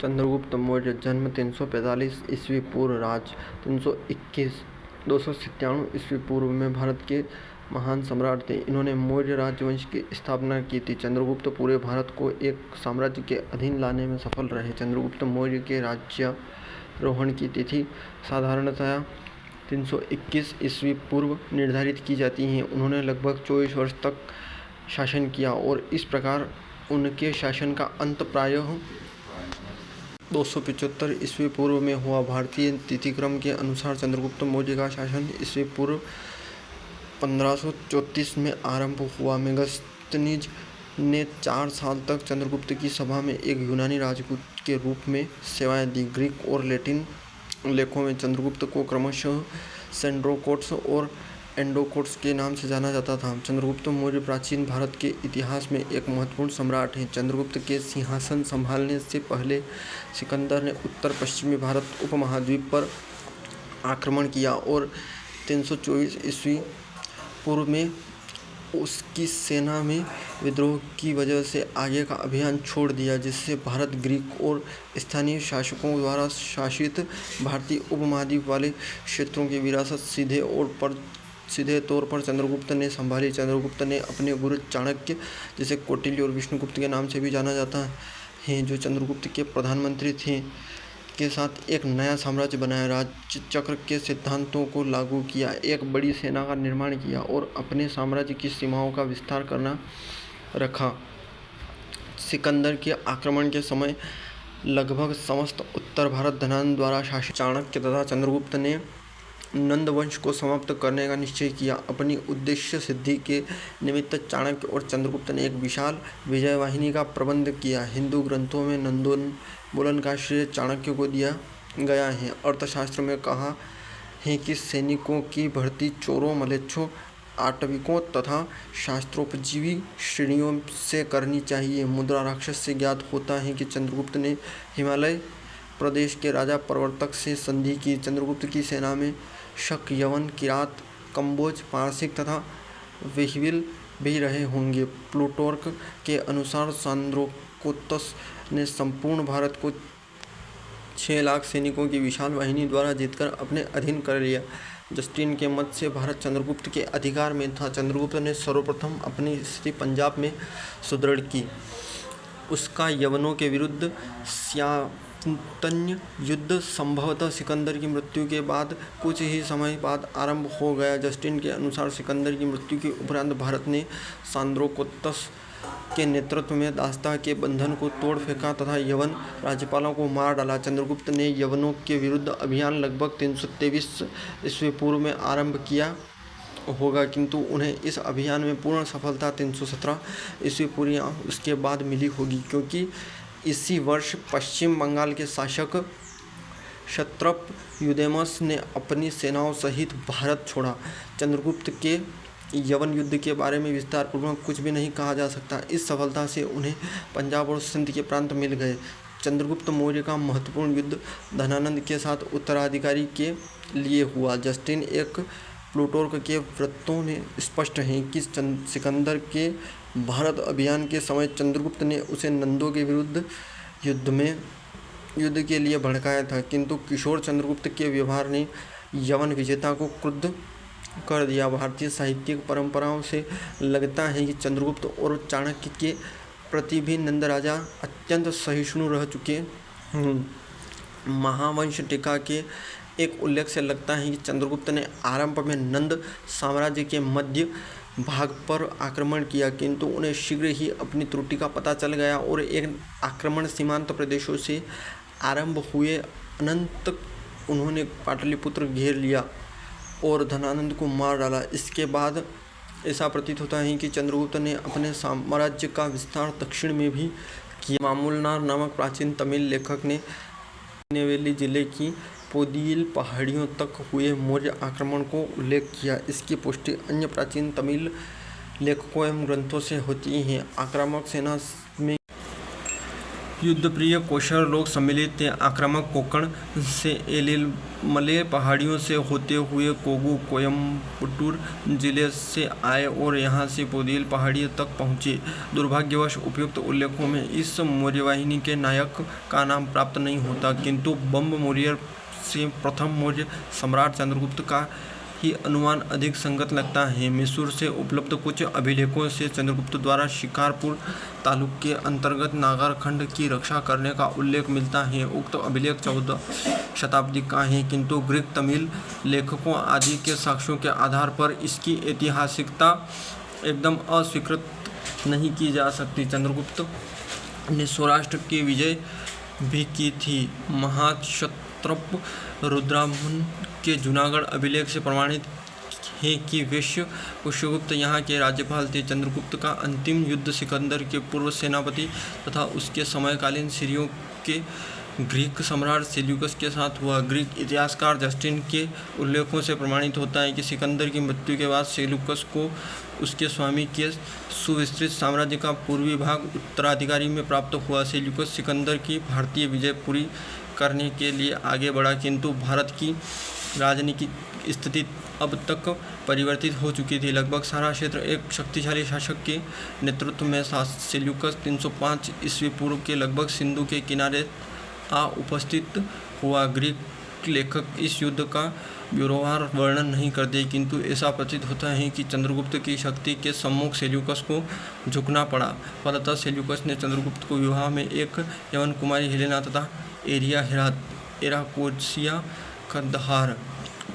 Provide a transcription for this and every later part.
चंद्रगुप्त मौर्य जन्म 345 ईस्वी पूर्व, राज्य 321 297 ईस्वी पूर्व में भारत के महान सम्राट थे। इन्होंने मौर्य राजवंश की स्थापना की थी। चंद्रगुप्त पूरे भारत को एक साम्राज्य के अधीन लाने में सफल रहे। चंद्रगुप्त मौर्य के राज्यारोहण की तिथि साधारणतया 321 ईस्वी पूर्व निर्धारित की जाती है। उन्होंने लगभग 24 वर्ष तक शासन किया और इस प्रकार उनके शासन का अंत प्रायः 275 ईस्वी पूर्व में हुआ। भारतीय तिथिक्रम के अनुसार चंद्रगुप्त मौर्य का शासन ईस्वी पूर्व 1534 में आरंभ हुआ। मेगास्थनीज ने 4 साल तक चंद्रगुप्त की सभा में एक यूनानी राजदूत के रूप में सेवाएं दी। ग्रीक और लैटिन लेखों में चंद्रगुप्त को क्रमशः सेंड्रोकोट्स और एंडोकोट्स के नाम से जाना जाता था। चंद्रगुप्त मौर्य प्राचीन भारत के इतिहास में एक महत्वपूर्ण सम्राट हैं। चंद्रगुप्त के सिंहासन संभालने से पहले सिकंदर ने उत्तर पश्चिमी भारत उपमहाद्वीप पर आक्रमण किया और 324 ईस्वी पूर्व में उसकी सेना में विद्रोह की वजह से आगे का अभियान छोड़ दिया, जिससे भारत ग्रीक और स्थानीय शासकों द्वारा शासित भारतीय उपमहाद्वीप वाले क्षेत्रों की विरासत सीधे तौर पर चंद्रगुप्त ने संभाली। चंद्रगुप्त ने अपने गुरु चाणक्य, जिसे कौटिल्य और विष्णुगुप्त के नाम से भी जाना जाता है, जो चंद्रगुप्त के प्रधानमंत्री थे, के साथ एक नया साम्राज्य बनाया। राजचक्र के सिद्धांतों को लागू किया, एक बड़ी सेना का निर्माण किया और अपने साम्राज्य की सीमाओं का विस्तार करना रखा। सिकंदर के आक्रमण के समय लगभग समस्त उत्तर भारत धनानंद द्वारा शासित। चाणक्य तथा चंद्रगुप्त ने नंद वंश को समाप्त करने का निश्चय किया। अपनी उद्देश्य सिद्धि के निमित्त चाणक्य और चंद्रगुप्त ने एक विशाल विजय वाहिनी का प्रबंध किया। हिंदू ग्रंथों में नंदोन्मूलन का श्रेय चाणक्य को दिया गया है। अर्थशास्त्र में कहा है कि सैनिकों की भर्ती चोरों, मलेच्छों, आटविकों तथा शास्त्रोपजीवी श्रेणियों से करनी चाहिए। मुद्रा राक्षस से ज्ञात होता है कि चंद्रगुप्त ने हिमालय प्रदेश के राजा प्रवर्तक से संधि की। चंद्रगुप्त की सेना में शक, यवन, किरात, कंबोज, पारसिक तथा वेहिविल भी रहे होंगे। प्लूटार्क के अनुसार सांद्रोकोत्तस ने संपूर्ण भारत को 6 लाख सैनिकों की विशाल वाहिनी द्वारा जीतकर अपने अधीन कर लिया। जस्टिन के मत से भारत चंद्रगुप्त के अधिकार में था। चंद्रगुप्त ने सर्वप्रथम अपनी स्थिति पंजाब में सुदृढ़ की। उसका यवनों के विरुद्ध स्यातन्य युद्ध संभवतः सिकंदर की मृत्यु के बाद कुछ ही समय बाद आरंभ हो गया। जस्टिन के अनुसार सिकंदर की मृत्यु के उपरांत भारत ने सांद्रोकोत्तस के नेतृत्व में दास्ता के बंधन को तोड़ फेंका तथा यवन राज्यपालों को मार डाला। चंद्रगुप्त ने यवनों के विरुद्ध अभियान लगभग 323 ईस्वी पूर्व में आरंभ किया होगा, किंतु उन्हें इस अभियान में पूर्ण सफलता 317 ईस्वी पूर्व उसके बाद मिली होगी, क्योंकि इसी वर्ष पश्चिम बंगाल के शासक क्षत्रप युधेमस ने अपनी सेनाओं सहित भारत छोड़ा। चंद्रगुप्त के यवन युद्ध के बारे में विस्तार पूर्वक कुछ भी नहीं कहा जा सकता। इस सफलता से उन्हें पंजाब और सिंध के प्रांत मिल गए। चंद्रगुप्त मौर्य का महत्वपूर्ण युद्ध धनानंद के साथ उत्तराधिकारी के लिए हुआ। जस्टिन एक प्लूटार्क के वृत्तों में स्पष्ट है कि सिकंदर के भारत अभियान के समय चंद्रगुप्त ने उसे नंदों के विरुद्ध युद्ध के लिए भड़काया था, किंतु किशोर चंद्रगुप्त के व्यवहार ने यवन विजेता को क्रुद्ध कर दिया। भारतीय साहित्यिक परंपराओं से लगता है कि चंद्रगुप्त और चाणक्य के प्रति भी नंद राजा अत्यंत सहिष्णु रह चुके हैं। महावंश टीका के एक उल्लेख से लगता है कि चंद्रगुप्त ने आरंभ में नंद साम्राज्य के मध्य भाग पर आक्रमण किया, किंतु उन्हें शीघ्र ही अपनी त्रुटि का पता चल गया और एक आक्रमण सीमांत प्रदेशों से आरंभ हुए। अनंत उन्होंने पाटलिपुत्र घेर लिया और धनानंद को मार डाला। इसके बाद ऐसा प्रतीत होता है कि चंद्रगुप्त ने अपने साम्राज्य का विस्तार दक्षिण में भी किया। मामूलनार नामक प्राचीन तमिल लेखक ने नेवेली जिले की पोदियल पहाड़ियों तक हुए मौर्य आक्रमण को उल्लेख किया। इसकी पुष्टि अन्य प्राचीन तमिल लेखकों एवं ग्रंथों से होती है। आक्रामक सेना में युद्धप्रिय कोशर लोग सम्मिलित थे। आक्रामक कोंकण से एलिमले पहाड़ियों से होते हुए कोगू कोयम्बटूर जिले से आए और यहाँ से पोदिल पहाड़ी तक पहुँचे। दुर्भाग्यवश उपर्युक्त उल्लेखों में इस मौर्यवाहिनी के नायक का नाम प्राप्त नहीं होता, किंतु बम्ब मौर्य से प्रथम मौर्य सम्राट चंद्रगुप्त का ही अनुमान अधिक संगत लगता है। मैसूर से उपलब्ध कुछ अभिलेखों से चंद्रगुप्त द्वारा शिकारपुर तालुक के अंतर्गत नागरखंड की रक्षा करने का उल्लेख मिलता है। उक्त अभिलेख 14 शताब्दी का है, किंतु ग्रीक तमिल लेखकों आदि के साक्ष्यों के आधार पर इसकी ऐतिहासिकता एकदम अस्वीकृत नहीं की जा सकती। चंद्रगुप्त ने सौराष्ट्र की विजय भी की थी। महाक्षत्रप रुद्रदामन के जूनागढ़ अभिलेख से प्रमाणित है कि वैश्य पुष्यगुप्त यहाँ के राज्यपाल थे। चंद्रगुप्त का अंतिम युद्ध सिकंदर के पूर्व सेनापति तथा उसके समकालीन सीरियों के ग्रीक सम्राट सेल्यूकस के साथ हुआ। ग्रीक इतिहासकार जस्टिन के उल्लेखों से प्रमाणित होता है कि सिकंदर की मृत्यु के बाद सेल्यूकस को उसके स्वामी के सुविस्तृत साम्राज्य का पूर्वी भाग उत्तराधिकारी में प्राप्त हुआ। सेल्यूकस सिकंदर की भारतीय विजय पूरी करने के लिए आगे बढ़ा, किंतु भारत की राजनीतिक स्थिति अब तक परिवर्तित हो चुकी थी। लगभग सारा क्षेत्र एक शक्तिशाली शासक के नेतृत्व में था। सेल्यूकस 305 ईस्वी पूर्व के लगभग सिंधु के किनारे आ उपस्थित हुआ। ग्रीक लेखक इस युद्ध का ब्यूरोवार वर्णन नहीं करते, किंतु ऐसा प्रतीत होता है कि चंद्रगुप्त की शक्ति के सम्मुख सेल्यूकस को झुकना पड़ा। फलतः सेल्यूकस ने चंद्रगुप्त को विवाह में एक यवन कुमारी हेलेना तथा एरिया हेरात, एराकोसिया, कंदहार,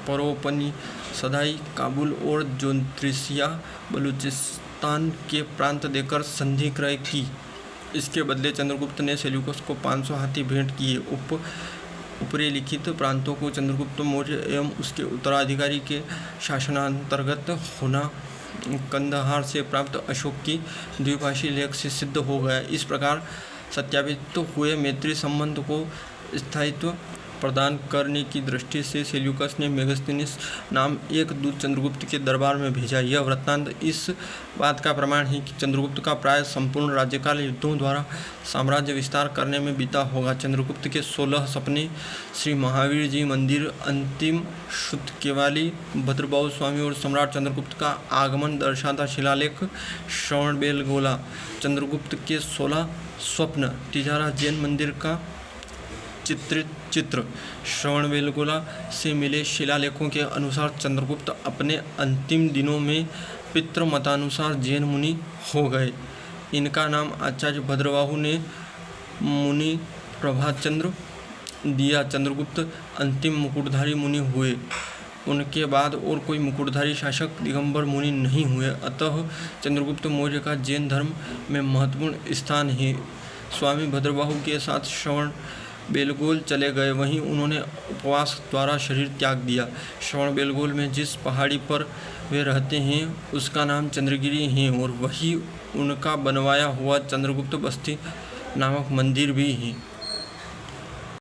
परोपनी, सदाई, काबुल और जोंत्रिसिया बलूचिस्तान के प्रांत देकर संधि क्रय की। इसके बदले चंद्रगुप्त ने सेल्यूकस को 500 हाथी भेंट किए। ऊपरी लिखित प्रांतों को चंद्रगुप्त मौर्य एवं उसके उत्तराधिकारी के शासनांतर्गत होना कंदहार से प्राप्त अशोक की द्विभाषी लेख से सिद्ध हो गया। इस प्रकार सत्यापित हुए मैत्री संबंध को स्थायित्व प्रदान करने की दृष्टि से सेल्यूकस ने मेगस्थनीस नाम एक दूत चंद्रगुप्त के दरबार में भेजा। यह वृत्तांत इस बात का प्रमाण है कि चंद्रगुप्त का प्राय संपूर्ण राज्यकाल युद्धों द्वारा साम्राज्य विस्तार करने में बीता होगा। चंद्रगुप्त के 16 सपने, श्री महावीर जी मंदिर, अंतिम श्रुतकेवाली, भद्रबाहु स्वामी और सम्राट चंद्रगुप्त का आगमन दर्शाता शिलालेख, श्रवणबेलगोला, चंद्रगुप्त के 16 स्वप्न, तिजारा जैन मंदिर का चित्रित चित्र, श्रवणबेलगोला से मिले शिलालेखों के अनुसार चंद्रगुप्त अपने अंतिम दिनों में पितृमतानुसार जैन मुनि हो गए। इनका नाम आचार्य भद्रबाहु ने मुनि प्रभाचंद्र दिया। चंद्रगुप्त अंतिम मुकुटधारी मुनि हुए। उनके बाद और कोई मुकुटधारी शासक दिगंबर मुनि नहीं हुए। अतः चंद्रगुप्त मौर्य का जैन धर्म में महत्वपूर्ण स्थान है। स्वामी भद्रबाहु के साथ श्रवण बेलगोल चले गए। वहीं उन्होंने उपवास द्वारा शरीर त्याग दिया। श्रवण बेलगोल में जिस पहाड़ी पर वे रहते हैं उसका नाम चंद्रगिरी है और वही उनका बनवाया हुआ चंद्रगुप्त बस्ती नामक मंदिर भी है।